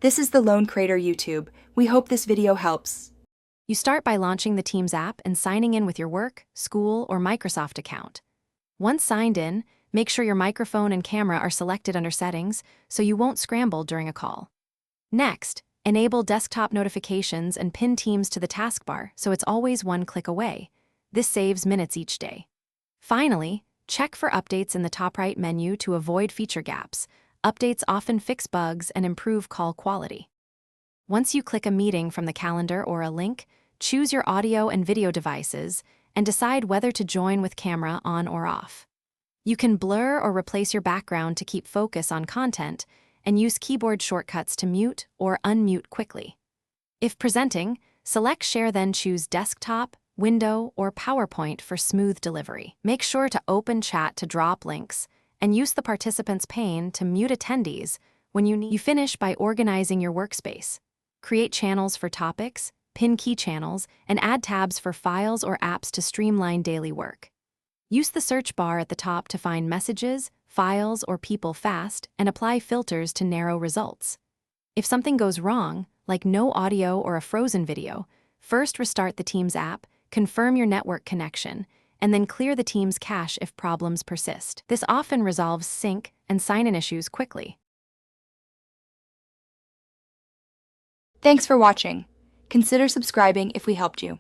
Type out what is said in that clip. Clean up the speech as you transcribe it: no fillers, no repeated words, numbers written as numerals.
This is the Lone Creator YouTube. We hope this video helps. You start by launching the Teams app and signing in with your work, school, or Microsoft account. Once signed in, make sure your microphone and camera are selected under Settings so you won't scramble during a call. Next, enable desktop notifications and pin Teams to the taskbar so it's always one click away. This saves minutes each day. Finally, check for updates in the top right menu to avoid feature gaps. Updates often fix bugs and improve call quality. Once you click a meeting from the calendar or a link, choose your audio and video devices and decide whether to join with camera on or off. You can blur or replace your background to keep focus on content and use keyboard shortcuts to mute or unmute quickly. If presenting, select Share, then choose Desktop, Window, or PowerPoint for smooth delivery. Make sure to open chat to drop links and use the participants pane to mute attendees when you need. You finish by organizing your workspace. Create channels for topics, pin key channels, and add tabs for files or apps to streamline daily work. Use the search bar at the top to find messages, files, or people fast, and apply filters to narrow results. If something goes wrong, like no audio or a frozen video, first restart the Teams app, confirm your network connection, and then clear the Teams cache if problems persist. This often resolves sync and sign-in issues quickly. Thanks for watching. Consider subscribing if we helped you.